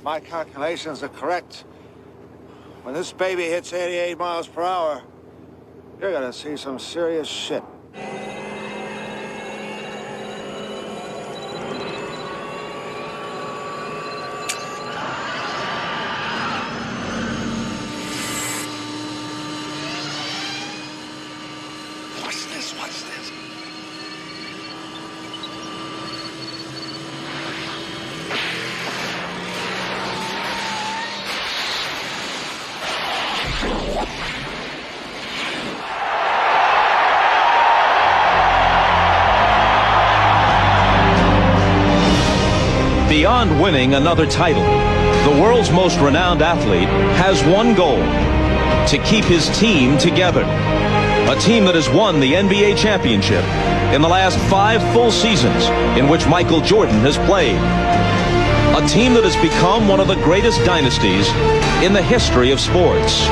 my calculations are correct, when this baby hits 88 miles per hour, you're gonna see some serious shit. Watch this, watch this. Beyond winning another title, the world's most renowned athlete has one goal: to keep his team together. A team that has won the NBA championship in the last 5 full seasons in which Michael Jordan has played. A team that has become one of the greatest dynasties in the history of sports.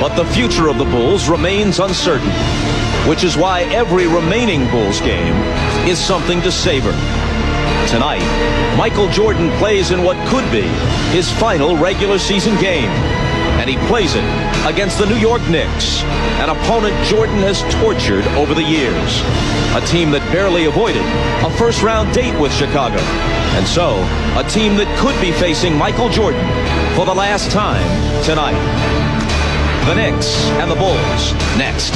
But the future of the Bulls remains uncertain, which is why every remaining Bulls game is something to savor. Tonight, Michael Jordan plays in what could be his final regular season game, and he plays it against the New York Knicks, an opponent Jordan has tortured over the years, a team that barely avoided a first-round date with Chicago, and so a team that could be facing Michael Jordan for the last time tonight. The Knicks and the Bulls, next.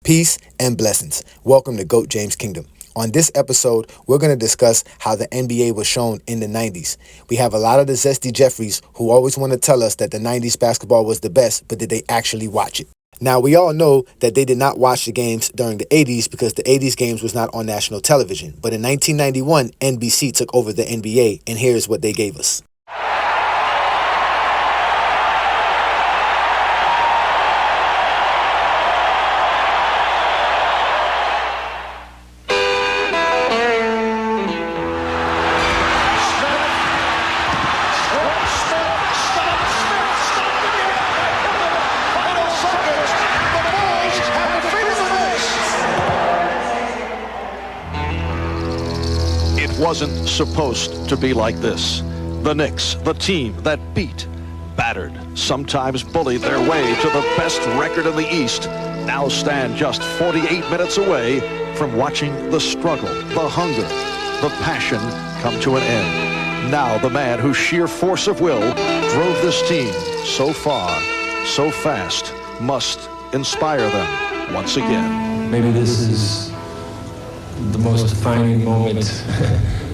Peace and blessings. Welcome to GOAT James Kingdom. On this episode, we're going to discuss how the NBA was shown in the 90s. We have a lot of the Zesty Jeffreys who always want to tell us that the 90s basketball was the best, but did they actually watch it? Now, we all know that they did not watch the games during the 80s because the 80s games was not on national television. But in 1991, NBC took over the NBA, and here's what they gave us. Wasn't supposed to be like this. The Knicks, the team that beat, battered, sometimes bullied their way to the best record in the East, now stand just 48 minutes away from watching the struggle, the hunger, the passion come to an end. Now the man whose sheer force of will drove this team so far, so fast, must inspire them once again. Maybe this is the most defining moment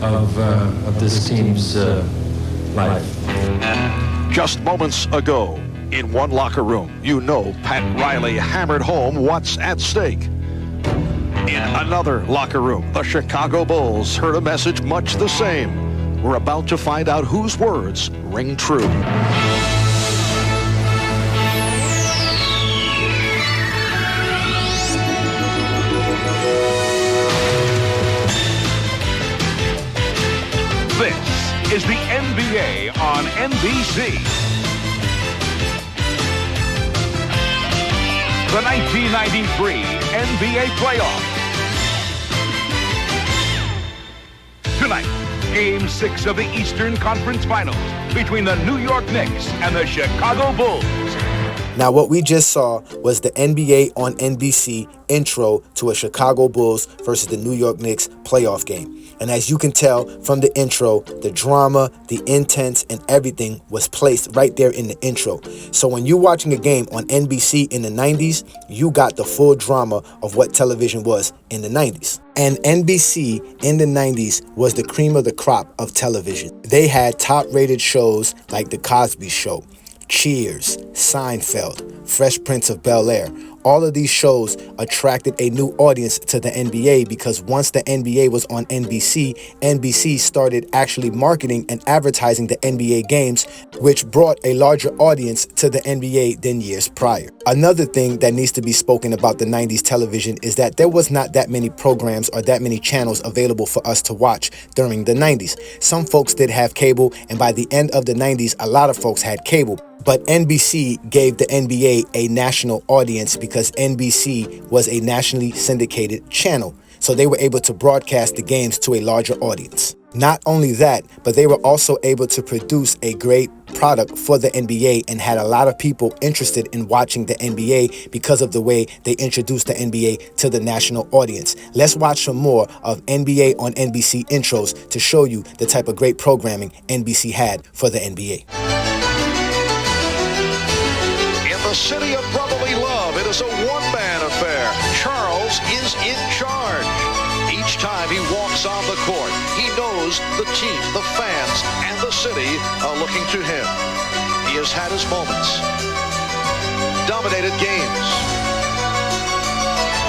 of this team's life. Just moments ago, in one locker room, you know Pat Riley hammered home what's at stake. In another locker room, the Chicago Bulls heard a message much the same. We're about to find out whose words ring true. This is the NBA on NBC. The 1993 NBA playoffs. Tonight, Game 6 of the Eastern Conference Finals between the New York Knicks and the Chicago Bulls. Now, what we just saw was the NBA on NBC intro to a Chicago Bulls versus the New York Knicks playoff game. And as you can tell from the intro, the drama, the intense, and everything was placed right there in the intro. So when you're watching a game on NBC in the 90s, you got the full drama of what television was in the 90s. And NBC in the 90s was the cream of the crop of television. They had top-rated shows like The Cosby Show, Cheers, Seinfeld, Fresh Prince of Bel-Air, All of these shows attracted a new audience to the NBA because once the NBA was on NBC, NBC started actually marketing and advertising the NBA games, which brought a larger audience to the NBA than years prior. Another thing that needs to be spoken about the 90s television is that there was not that many programs or that many channels available for us to watch during the 90s. Some folks did have cable, and by the end of the 90s, a lot of folks had cable. But NBC gave the NBA a national audience because NBC was a nationally syndicated channel. So they were able to broadcast the games to a larger audience. Not only that, but they were also able to produce a great product for the NBA and had a lot of people interested in watching the NBA because of the way they introduced the NBA to the national audience. Let's watch some more of NBA on NBC intros to show you the type of great programming NBC had for the NBA. The city of brotherly love, it is a one-man affair. Charles is in charge. Each time he walks on the court, he knows the team, the fans, and the city are looking to him. He has had his moments, dominated games.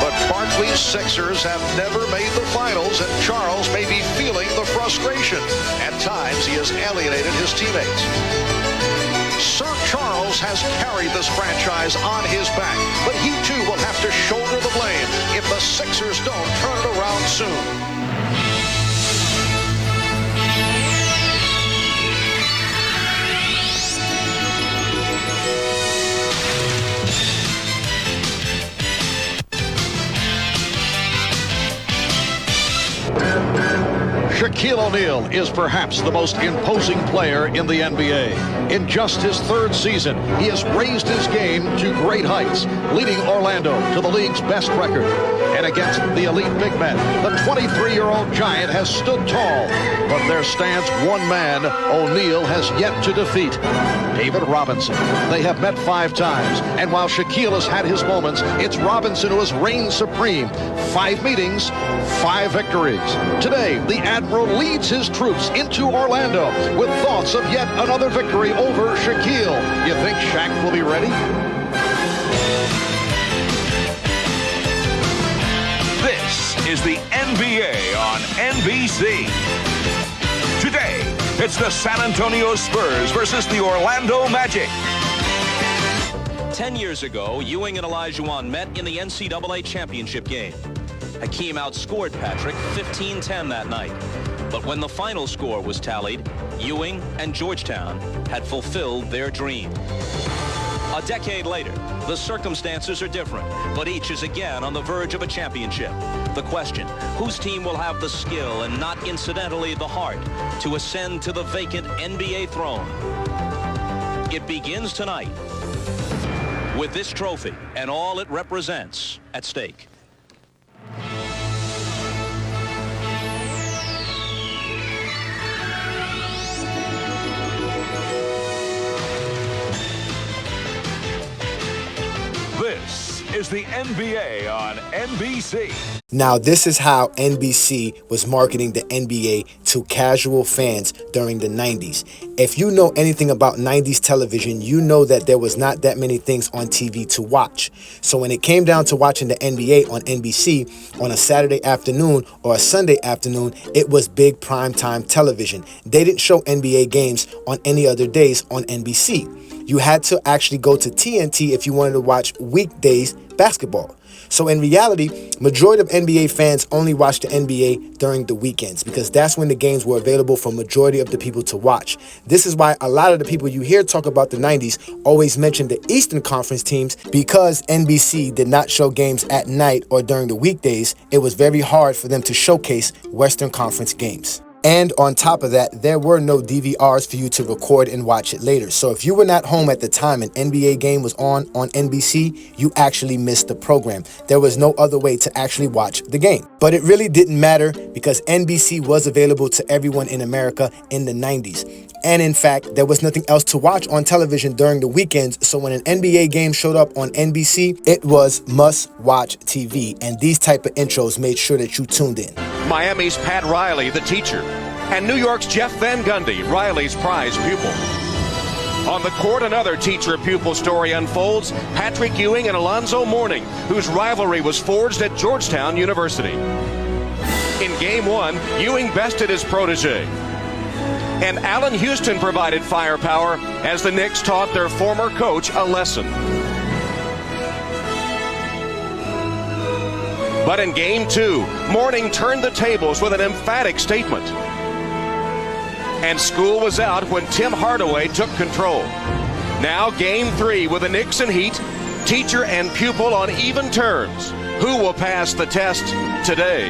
But Barkley's Sixers have never made the finals, and Charles may be feeling the frustration. At times, he has alienated his teammates. Sir Charles has carried this franchise on his back, but he too will have to shoulder the blame if the Sixers don't turn it around soon. Shaquille O'Neal is perhaps the most imposing player in the NBA. In just his third season, he has raised his game to great heights, leading Orlando to the league's best record. And against the elite big men, the 23-year-old giant has stood tall. But there stands one man O'Neal has yet to defeat, David Robinson. They have met 5 times, and while Shaquille has had his moments, it's Robinson who has reigned supreme. 5 meetings, 5 victories. Today, the Admiral leads his troops into Orlando with thoughts of yet another victory over Shaquille. You think Shaq will be ready? This is the NBA on NBC. Today, it's the San Antonio Spurs versus the Orlando Magic. 10 years ago, Ewing and Olajuwon met in the NCAA championship game. Hakeem outscored Patrick 15-10 that night. But when the final score was tallied, Ewing and Georgetown had fulfilled their dream. A decade later, the circumstances are different, but each is again on the verge of a championship. The question, whose team will have the skill and not incidentally the heart to ascend to the vacant NBA throne? It begins tonight with this trophy and all it represents at stake. This is the NBA on NBC. Now, this is how NBC was marketing the NBA to casual fans during the 90s. If you know anything about 90s television, you know that there was not that many things on TV to watch. So when it came down to watching the NBA on NBC on a Saturday afternoon or a Sunday afternoon, it was big primetime television. They didn't show NBA games on any other days on NBC. You had to actually go to TNT if you wanted to watch weekdays basketball. So in reality, majority of NBA fans only watch the NBA during the weekends because that's when the games were available for majority of the people to watch. This is why a lot of the people you hear talk about the 90s always mention the Eastern Conference teams. Because NBC did not show games at night or during the weekdays, it was very hard for them to showcase Western Conference games. And on top of that, there were no DVRs for you to record and watch it later. So if you were not home at the time an NBA game was on NBC, you actually missed the program. There was no other way to actually watch the game. But it really didn't matter because NBC was available to everyone in America in the 90s. And in fact, there was nothing else to watch on television during the weekends. So when an NBA game showed up on NBC, it was must-watch TV. And these type of intros made sure that you tuned in. Miami's Pat Riley, the teacher, and New York's Jeff Van Gundy, Riley's prize pupil. On the court, another teacher-pupil story unfolds. Patrick Ewing and Alonzo Mourning, whose rivalry was forged at Georgetown University. In Game 1, Ewing bested his protege. And Allen Houston provided firepower as the Knicks taught their former coach a lesson. But in Game 2, Mourning turned the tables with an emphatic statement. And school was out when Tim Hardaway took control. Now Game 3 with the Knicks and Heat, teacher and pupil on even terms. Who will pass the test today?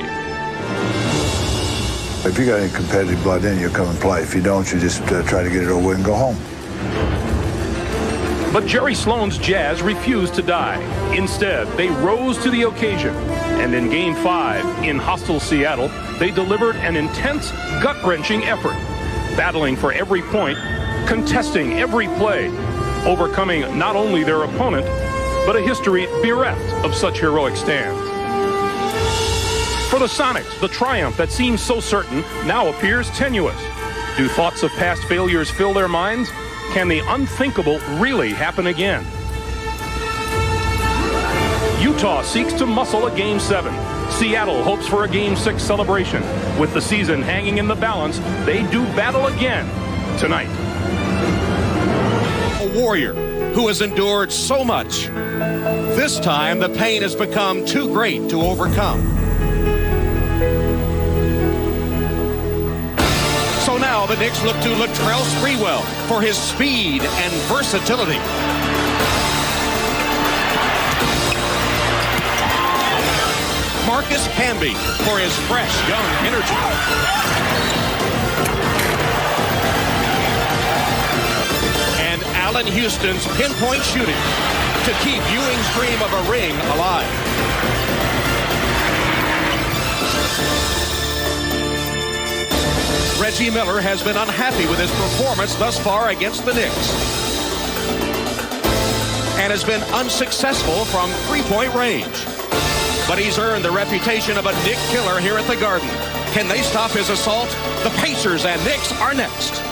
If you got any competitive blood in you, come and play. If you don't, you just try to get it over with and go home. But Jerry Sloan's Jazz refused to die. Instead, they rose to the occasion. And in Game 5, in hostile Seattle, they delivered an intense, gut-wrenching effort, battling for every point, contesting every play, overcoming not only their opponent, but a history bereft of such heroic stands. For the Sonics, the triumph that seems so certain now appears tenuous. Do thoughts of past failures fill their minds? Can the unthinkable really happen again? Utah seeks to muscle a Game 7. Seattle hopes for a Game 6 celebration. With the season hanging in the balance, they do battle again tonight. A warrior who has endured so much. This time, the pain has become too great to overcome. So now the Knicks look to Latrell Sprewell for his speed and versatility. Marcus Camby for his fresh young energy. And Allen Houston's pinpoint shooting to keep Ewing's dream of a ring alive. Reggie Miller has been unhappy with his performance thus far against the Knicks and has been unsuccessful from three-point range. But he's earned the reputation of a Knick killer here at the Garden. Can they stop his assault? The Pacers and Knicks are next.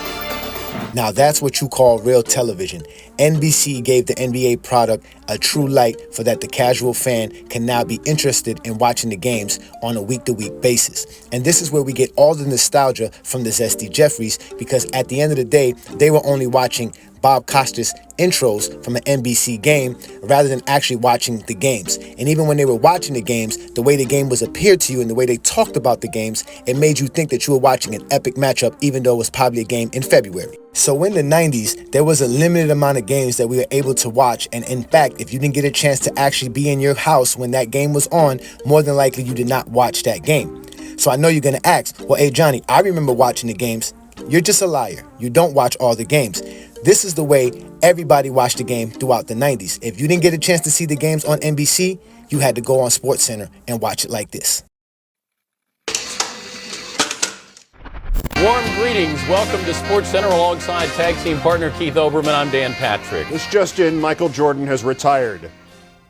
Now that's what you call real television. NBC gave the NBA product a true light for that the casual fan can now be interested in watching the games on a week-to-week basis. And this is where we get all the nostalgia from the Zesty Jeffreys, because at the end of the day, they were only watching Bob Costas intros from an NBC game rather than actually watching the games. And even when they were watching the games, the way the game was appeared to you and the way they talked about the games, it made you think that you were watching an epic matchup, even though it was probably a game in February. So in the 90s, there was a limited amount of games that we were able to watch. And in fact, if you didn't get a chance to actually be in your house when that game was on, more than likely you did not watch that game. So I know you're going to ask, well, hey, Johnny, I remember watching the games. You're just a liar. You don't watch all the games. This is the way everybody watched the game throughout the 90s. If you didn't get a chance to see the games on NBC, you had to go on SportsCenter and watch it like this. Warm greetings. Welcome to SportsCenter alongside tag team partner Keith Oberman. I'm Dan Patrick. This just in, Michael Jordan has retired.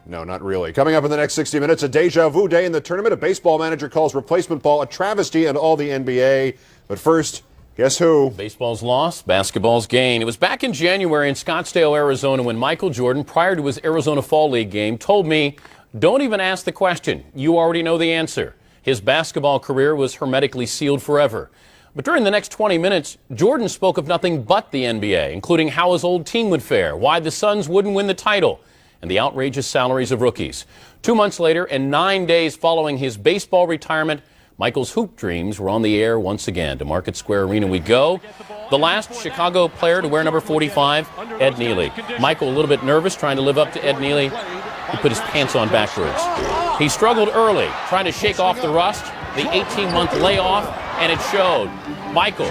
No, not really. Coming up in the next 60 minutes, a deja vu day in the tournament. A baseball manager calls replacement ball a travesty and all the NBA. But first, guess who? Baseball's loss, basketball's gain. It was back in January in Scottsdale, Arizona, when Michael Jordan, prior to his Arizona Fall League game, told me, don't even ask the question. You already know the answer. His basketball career was hermetically sealed forever. But during the next 20 minutes, Jordan spoke of nothing but the NBA, including how his old team would fare, why the Suns wouldn't win the title, and the outrageous salaries of rookies. 2 months later, and 9 days following his baseball retirement, Michael's hoop dreams were on the air once again. To Market Square Arena we go. The last Chicago player to wear number 45, Ed Nealy. Michael a little bit nervous, trying to live up to Ed Nealy. He put his pants on backwards. He struggled early, trying to shake off the rust, the 18-month layoff, and it showed. Michael,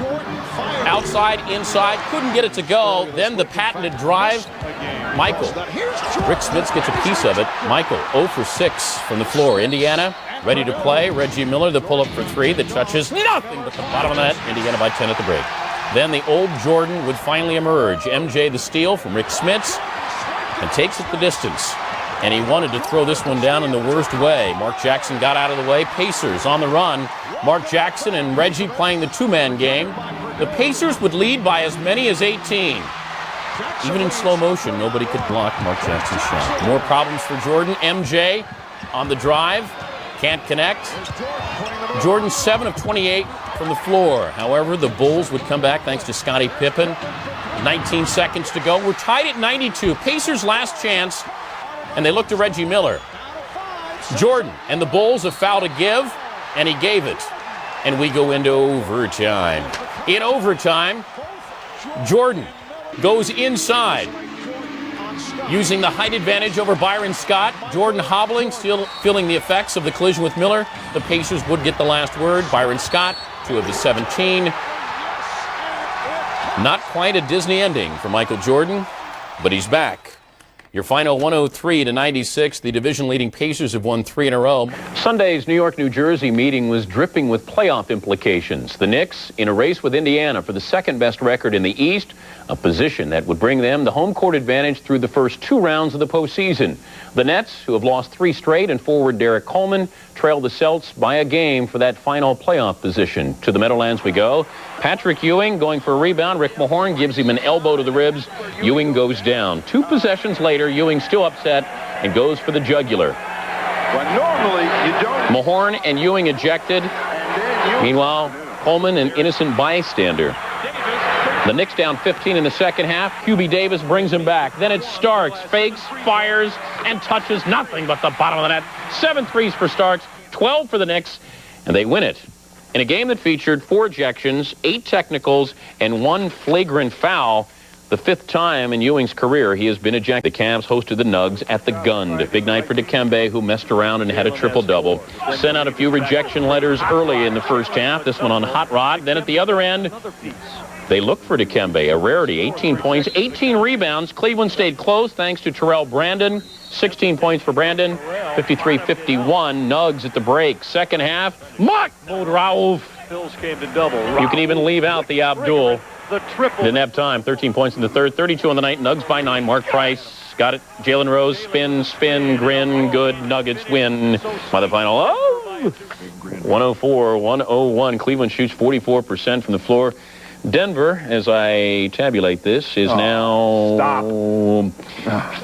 outside, inside, couldn't get it to go. Then the patented drive. Michael, Rick Smits gets a piece of it. Michael, 0 for 6 from the floor. Indiana, ready to play. Reggie Miller, the pull-up for 3 that touches nothing but the bottom of the net. Indiana by 10 at the break. Then the old Jordan would finally emerge. MJ the steal from Rick Smits and takes it the distance. And he wanted to throw this one down in the worst way. Mark Jackson got out of the way. Pacers on the run. Mark Jackson and Reggie playing the two-man game. The Pacers would lead by as many as 18. Even in slow motion, nobody could block Mark Jackson's shot. More problems for Jordan. MJ on the drive. Can't connect. Jordan 7 of 28 from the floor. However, the Bulls would come back thanks to Scottie Pippen. 19 seconds to go. We're tied at 92. Pacers' last chance, and they look to Reggie Miller. Jordan and the Bulls have foul to give, and he gave it. And we go into overtime. In overtime, Jordan goes inside, using the height advantage over Byron Scott. Jordan hobbling, still feeling the effects of the collision with Miller. The Pacers would get the last word. Byron Scott, 2 of the 17. Not quite a Disney ending for Michael Jordan, but he's back. Your final 103-96. The division-leading Pacers have won 3 in a row. Sunday's New York, New Jersey meeting was dripping with playoff implications. The Knicks in a race with Indiana for the second-best record in the East, a position that would bring them the home court advantage through the first 2 rounds of the postseason. The Nets, who have lost 3 straight, and forward Derek Coleman, trail the Celts by a game for that final playoff position. To the Meadowlands we go. Patrick Ewing going for a rebound. Rick Mahorn gives him an elbow to the ribs. Ewing goes down. 2 possessions later, Ewing still upset and goes for the jugular. But normally you don't. Mahorn and Ewing ejected. Meanwhile, Coleman an innocent bystander. The Knicks down 15 in the second half. QB Davis brings him back. Then it's Starks. Fakes, fires, and touches nothing but the bottom of the net. 7 threes for Starks, 12 for the Knicks, and they win it. In a game that featured 4 ejections, 8 technicals, and 1 flagrant foul, the 5th time in Ewing's career he has been ejected. The Cavs hosted the Nugs at the Gund. Big night for Dikembe, who messed around and had a triple-double. Sent out a few rejection letters early in the first half. This one on Hot Rod. Then at the other end, they looked for Dikembe, a rarity. 18 points, 18 rebounds. Cleveland stayed close thanks to Terrell Brandon. 16 points for Brandon. 53-51. Nugs at the break. Second half, Mahmoud Raouf. Bills came to double. You can even leave out the Abdul. The triple. Didn't have time. 13 points in the third. 32 on the night. Nugs by 9. Mark Price got it. Jalen Rose, spin, grin, good. Nuggets win by the final. 104-101. Cleveland shoots 44% from the floor. Denver, as I tabulate this, is now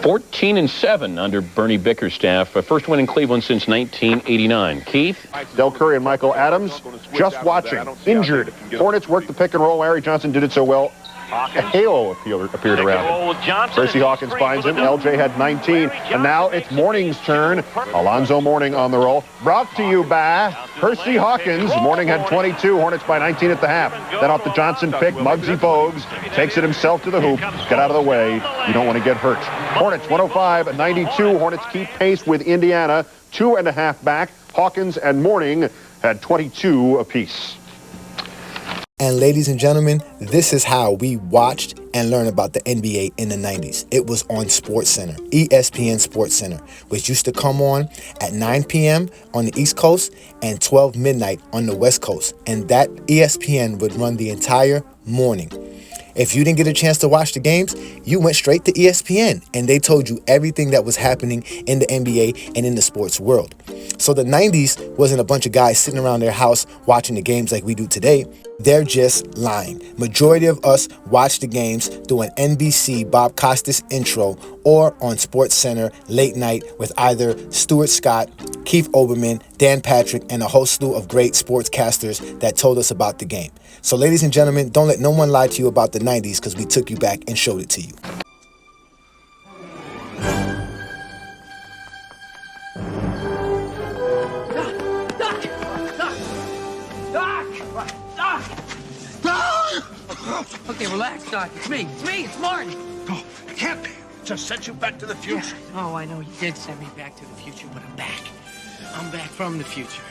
14-7 under Bernie Bickerstaff. First win in Cleveland since 1989. Keith? Del Curry and Michael Adams just watching. Injured. Hornets worked the pick and roll. Larry Johnson did it so well. A halo appeared around him. Percy Hawkins finds him. LJ had 19. And now it's Mourning's turn. Alonzo Mourning on the roll. Brought to you by Percy Hawkins. Mourning had 22. Hornets by 19 at the half. Then off the Johnson pick, Muggsy Bogues takes it himself to the hoop. Get out of the way. You don't want to get hurt. Hornets 105-92. Hornets keep pace with Indiana. 2.5 back. Hawkins and Mourning had 22 apiece. And ladies and gentlemen, this is how we watched and learned about the NBA in the 90s. It was on SportsCenter, ESPN SportsCenter, which used to come on at 9 p.m. on the East Coast and 12 midnight on the West Coast. And that ESPN would run the entire morning. If you didn't get a chance to watch the games, you went straight to ESPN, and they told you everything that was happening in the NBA and in the sports world. So the 90s wasn't a bunch of guys sitting around their house watching the games like we do today. They're just lying. Majority of us watched the games through an NBC Bob Costas intro or on SportsCenter late night with either Stuart Scott, Keith Olbermann, Dan Patrick, and a whole slew of great sportscasters that told us about the game. So ladies and gentlemen, don't let no one lie to you about the 90s because we took you back and showed it to you. Okay, relax, Doc. It's me. It's Martin. Oh, it can't be. Just sent you back to the future. Yeah. Oh, I know you did send me back to the future, but I'm back. I'm back from the future.